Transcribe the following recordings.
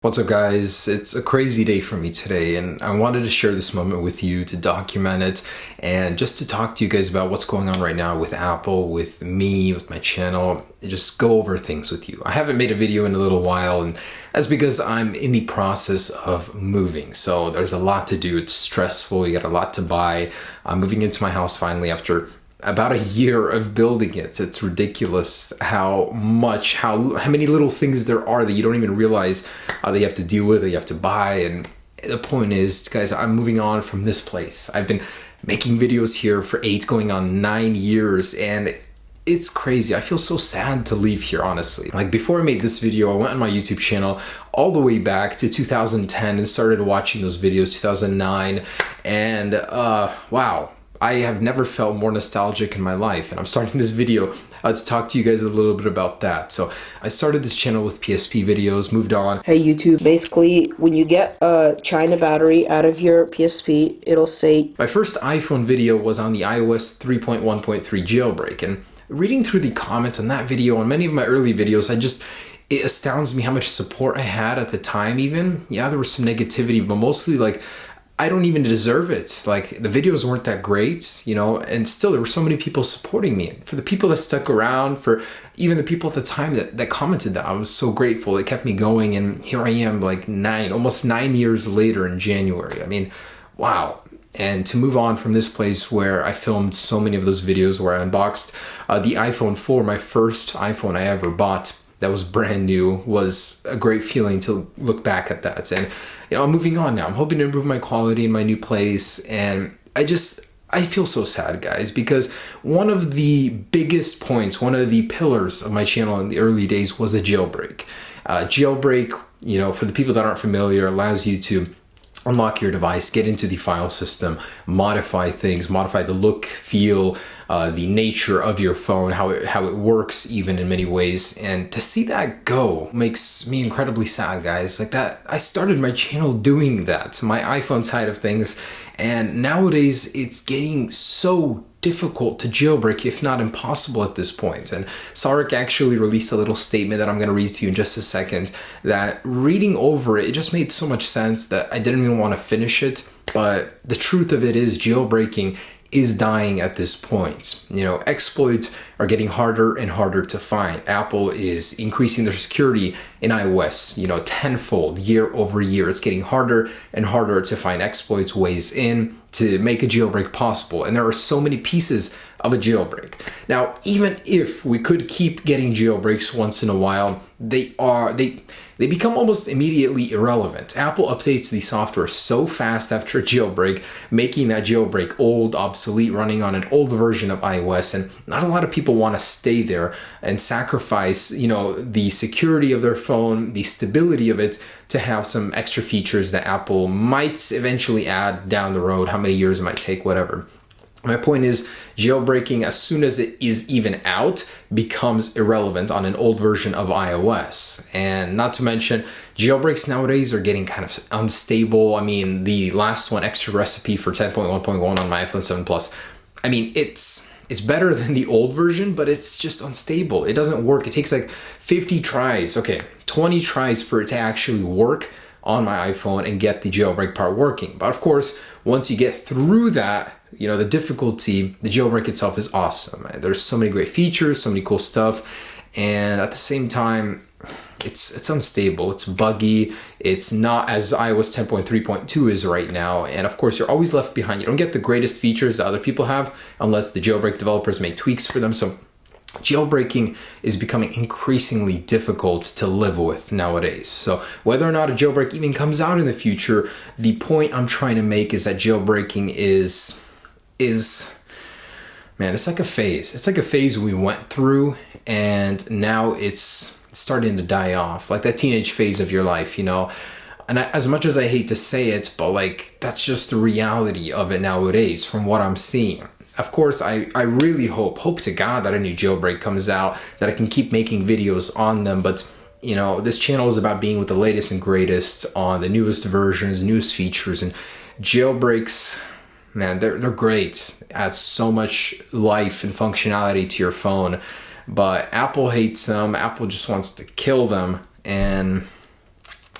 What's up, guys? It's a crazy day for me today, and I wanted to share this moment with you to document it and just to talk to you guys about what's going on right now with Apple, with me, with my channel, just go over things with you. I haven't made a video in a little while, and that's because I'm in the process of moving. So there's a lot to do. It's stressful. You got a lot to buy. I'm moving into my house finally after about a year of building it. It's ridiculous how many little things there are that you don't even realize that you have to deal with, that you have to buy. And the point is, guys, I'm moving on from this place. I've been making videos here for 8 going on 9 years, and it's crazy. I feel so sad to leave here, honestly. Like, before I made this video, I went on my YouTube channel all the way back to 2010 and started watching those videos, 2009, and wow. I have never felt more nostalgic in my life, and I'm starting this video to talk to you guys a little bit about that. So I started this channel with PSP videos, moved on. Hey YouTube, basically when you get a China battery out of your PSP, it'll say... My first iPhone video was on the iOS 3.1.3 jailbreak, and reading through the comments on that video, on many of my early videos, it astounds me how much support I had at the time even. Yeah, there was some negativity, but mostly like, I don't even deserve it. Like, the videos weren't that great, you know, and still there were so many people supporting me. For the people that stuck around, for even the people at the time that commented that, I was so grateful. It kept me going, and here I am like almost 9 years later in January. I mean, wow. And to move on from this place where I filmed so many of those videos where I unboxed the iPhone 4, my first iPhone I ever bought, that was brand new, was a great feeling to look back at that. And you know, I'm moving on now. I'm hoping to improve my quality in my new place, and I feel so sad, guys, because one of the biggest points, one of the pillars of my channel in the early days was a jailbreak. Jailbreak, you know, for the people that aren't familiar, allows you to unlock your device, get into the file system, modify things, modify the look, feel, the nature of your phone, how it works even in many ways. And to see that go makes me incredibly sad, guys. Like, that, I started my channel doing that, my iPhone side of things, and nowadays it's getting so difficult to jailbreak, if not impossible at this point. And Sarek actually released a little statement that I'm going to read to you in just a second, that reading over it, it just made so much sense that I didn't even want to finish it. But the truth of it is, jailbreaking is dying at this point. You know, exploits are getting harder and harder to find. Apple is increasing their security in iOS, you know, tenfold year over year. It's getting harder and harder to find exploits, ways in to make a jailbreak possible. And there are so many pieces of a jailbreak. Now, even if we could keep getting jailbreaks once in a while, they become almost immediately irrelevant. Apple updates the software so fast after a jailbreak, making that jailbreak old, obsolete, running on an old version of iOS, and not a lot of people want to stay there and sacrifice, you know, the security of their phone, the stability of it, to have some extra features that Apple might eventually add down the road, how many years it might take, whatever. My point is, jailbreaking, as soon as it is even out, becomes irrelevant on an old version of iOS. And not to mention, jailbreaks nowadays are getting kind of unstable. I mean, the last one, extra recipe for 10.1.1 on my iPhone 7 Plus, I mean, it's better than the old version, but it's just unstable. It doesn't work. It takes like 50 tries, 20 tries for it to actually work on my iPhone and get the jailbreak part working. But of course, once you get through that, you know, the difficulty, the jailbreak itself is awesome. There's so many great features, so many cool stuff, and at the same time, it's unstable, it's buggy, it's not as iOS 10.3.2 is right now, and of course, you're always left behind. You don't get the greatest features that other people have unless the jailbreak developers make tweaks for them. So jailbreaking is becoming increasingly difficult to live with nowadays. So whether or not a jailbreak even comes out in the future, the point I'm trying to make is that jailbreaking is man, it's like a phase. It's like a phase we went through, and now it's starting to die off. Like that teenage phase of your life, you know. And as much as I hate to say it, but like, that's just the reality of it nowadays from what I'm seeing. Of course, I really hope to God that a new jailbreak comes out, that I can keep making videos on them. But you know, this channel is about being with the latest and greatest on the newest versions, newest features, and jailbreaks, man, they're great. Add so much life and functionality to your phone, but Apple hates them. Apple just wants to kill them, and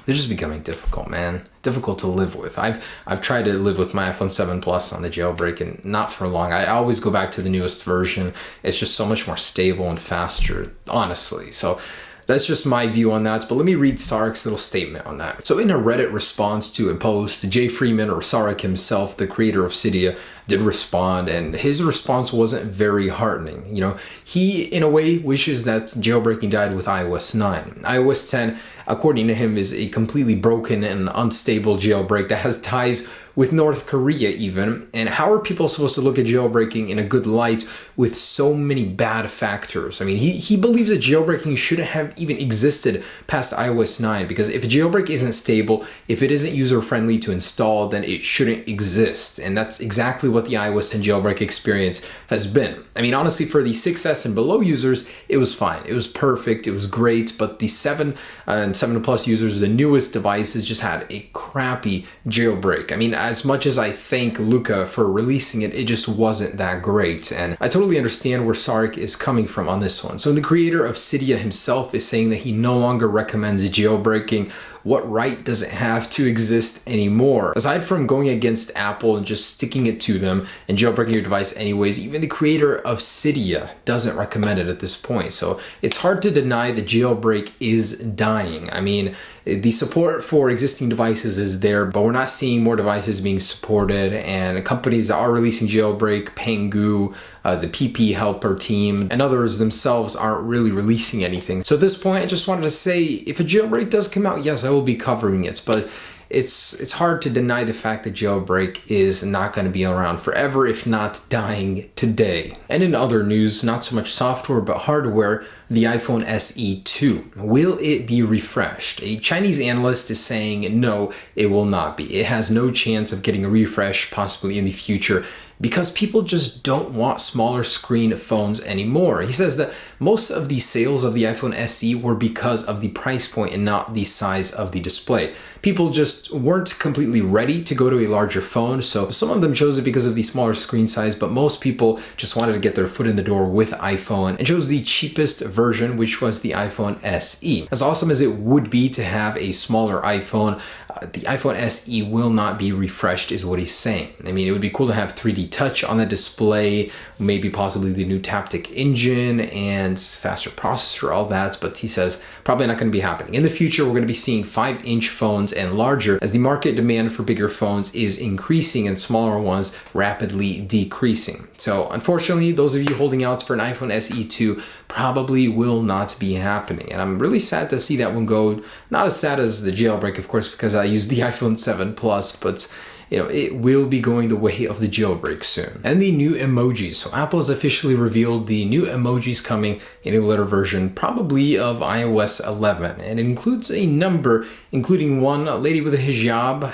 they're just becoming difficult, man. Difficult to live with. I've tried to live with my iPhone 7 Plus on the jailbreak, and not for long. I always go back to the newest version. It's just so much more stable and faster, honestly. So that's just my view on that. But let me read Sarek's little statement on that. So in a Reddit response to a post, Jay Freeman, or Sarek himself, the creator of Cydia, did respond, and his response wasn't very heartening. You know, he in a way wishes that jailbreaking died with iOS 9. iOS 10, according to him, is a completely broken and unstable jailbreak that has ties with North Korea even. And how are people supposed to look at jailbreaking in a good light with so many bad factors? I mean, he believes that jailbreaking shouldn't have even existed past iOS 9, because if a jailbreak isn't stable, if it isn't user-friendly to install, then it shouldn't exist. And that's exactly what the iOS 10 jailbreak experience has been. I mean, honestly, for the 6S and below users, it was fine. It was perfect. It was great. But the 7 and 7 Plus users, the newest devices, just had a crappy jailbreak. I mean, as much as I thank Luca for releasing it, it just wasn't that great. And I totally understand where Sarek is coming from on this one. So the creator of Cydia himself is saying that he no longer recommends jailbreaking. What right does it have to exist anymore? Aside from going against Apple and just sticking it to them and jailbreaking your device anyways, even the creator of Cydia doesn't recommend it at this point. So it's hard to deny that jailbreak is dying. I mean, the support for existing devices is there, but we're not seeing more devices being supported, and companies that are releasing jailbreak, Pengu, the PP helper team, and others themselves aren't really releasing anything. So at this point, I just wanted to say, if a jailbreak does come out, yes, I will be covering it, but it's hard to deny the fact that jailbreak is not going to be around forever, if not dying today. And in other news, not so much software but hardware, the iPhone SE 2. Will it be refreshed? A Chinese analyst is saying no, it will not be. It has no chance of getting a refresh possibly in the future, because people just don't want smaller screen phones anymore. He says that most of the sales of the iPhone SE were because of the price point and not the size of the display. People just weren't completely ready to go to a larger phone, so some of them chose it because of the smaller screen size, but most people just wanted to get their foot in the door with iPhone and chose the cheapest version, which was the iPhone SE. As awesome as it would be to have a smaller iPhone, the iPhone SE will not be refreshed, is what he's saying. I mean, it would be cool to have 3D touch on the display, maybe possibly the new Taptic engine and faster processor, all that, but he says probably not going to be happening. In the future, we're going to be seeing 5-inch phones and larger, as the market demand for bigger phones is increasing and smaller ones rapidly decreasing. So unfortunately, those of you holding out for an iPhone SE 2 probably will not be happening. And I'm really sad to see that one go. Not as sad as the jailbreak, of course, because I use the iPhone 7 Plus, but you know, it will be going the way of the jailbreak soon. And the new emojis. So Apple has officially revealed the new emojis coming in a later version, probably of iOS 11. And it includes a number, including one lady with a hijab,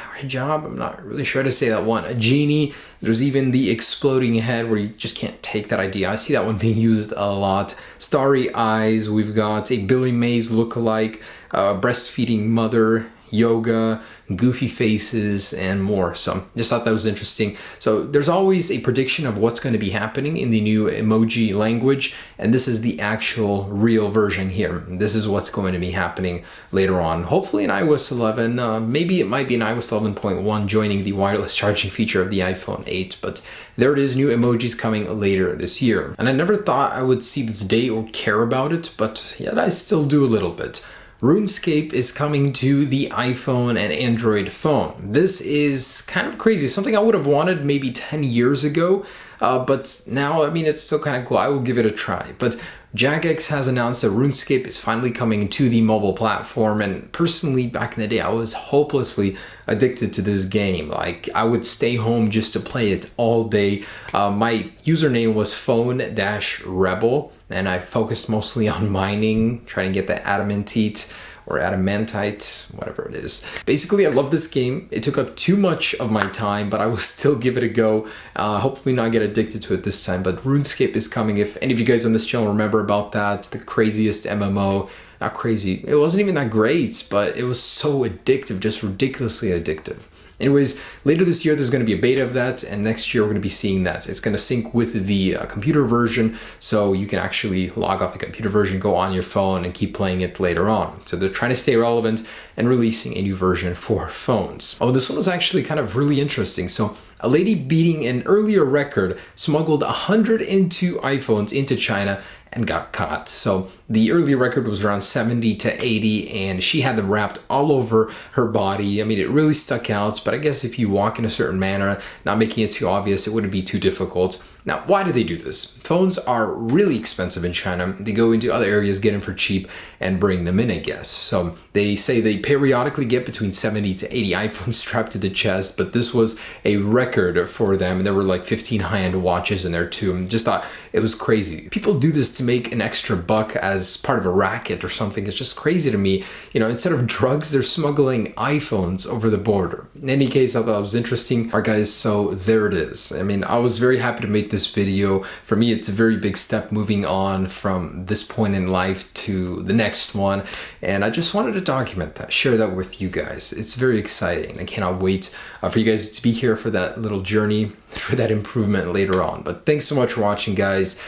I'm not really sure how to say that one, a genie. There's even the exploding head where you just can't take that idea. I see that one being used a lot. Starry eyes, we've got a Billy Mays lookalike, breastfeeding mother, yoga, goofy faces, and more. So just thought that was interesting. So there's always a prediction of what's going to be happening in the new emoji language, and this is the actual real version here. This is what's going to be happening later on, hopefully in iOS 11. Maybe it might be in iOS 11.1 joining the wireless charging feature of the iPhone 8, but there it is, new emojis coming later this year. And I never thought I would see this day or care about it, but yet I still do a little bit. Runescape is coming to the iPhone and Android phone. This is kind of crazy, something I would have wanted maybe 10 years ago, but now, I mean, it's still kind of cool. I will give it a try. But Jagex has announced that Runescape is finally coming to the mobile platform, and personally, back in the day, I was hopelessly addicted to this game. Like, I would stay home just to play it all day. My username was phone-rebel, and I focused mostly on mining, trying to get the adamantite or adamantite, whatever it is. Basically, I love this game. It took up too much of my time, but I will still give it a go. Hopefully not get addicted to it this time, but RuneScape is coming. If any of you guys on this channel remember about that, it's the craziest MMO. Not crazy, it wasn't even that great, but it was so addictive, just ridiculously addictive. Anyways, later this year there's going to be a beta of that, and next year we're going to be seeing that. It's going to sync with the computer version, so you can actually log off the computer version, go on your phone, and keep playing it later on. So they're trying to stay relevant and releasing a new version for phones. Oh, this one was actually kind of really interesting. So a lady beating an earlier record smuggled 102 iPhones into China and got caught. So the earlier record was around 70 to 80, and she had them wrapped all over her body. I mean, it really stuck out, but I guess if you walk in a certain manner, not making it too obvious, it wouldn't be too difficult. Now, why do they do this? Phones are really expensive in China. They go into other areas, get them for cheap, and bring them in, I guess. So they say they periodically get between 70 to 80 iPhones strapped to the chest, but this was a record for them. There were like 15 high-end watches in there too. And just thought it was crazy. People do this to make an extra buck as part of a racket or something. It's just crazy to me. You know, instead of drugs, they're smuggling iPhones over the border. In any case, I thought it was interesting. All right, guys, so there it is. I mean, I was very happy to make this video. For me, it's a very big step moving on from this point in life to the next one. And I just wanted to document that, share that with you guys. It's very exciting. I cannot wait for you guys to be here for that little journey, for that improvement later on. But thanks so much for watching, guys.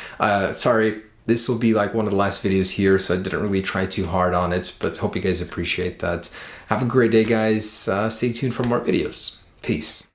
Sorry, this will be like one of the last videos here, so I didn't really try too hard on it, but hope you guys appreciate that. Have a great day, guys. Stay tuned for more videos. Peace.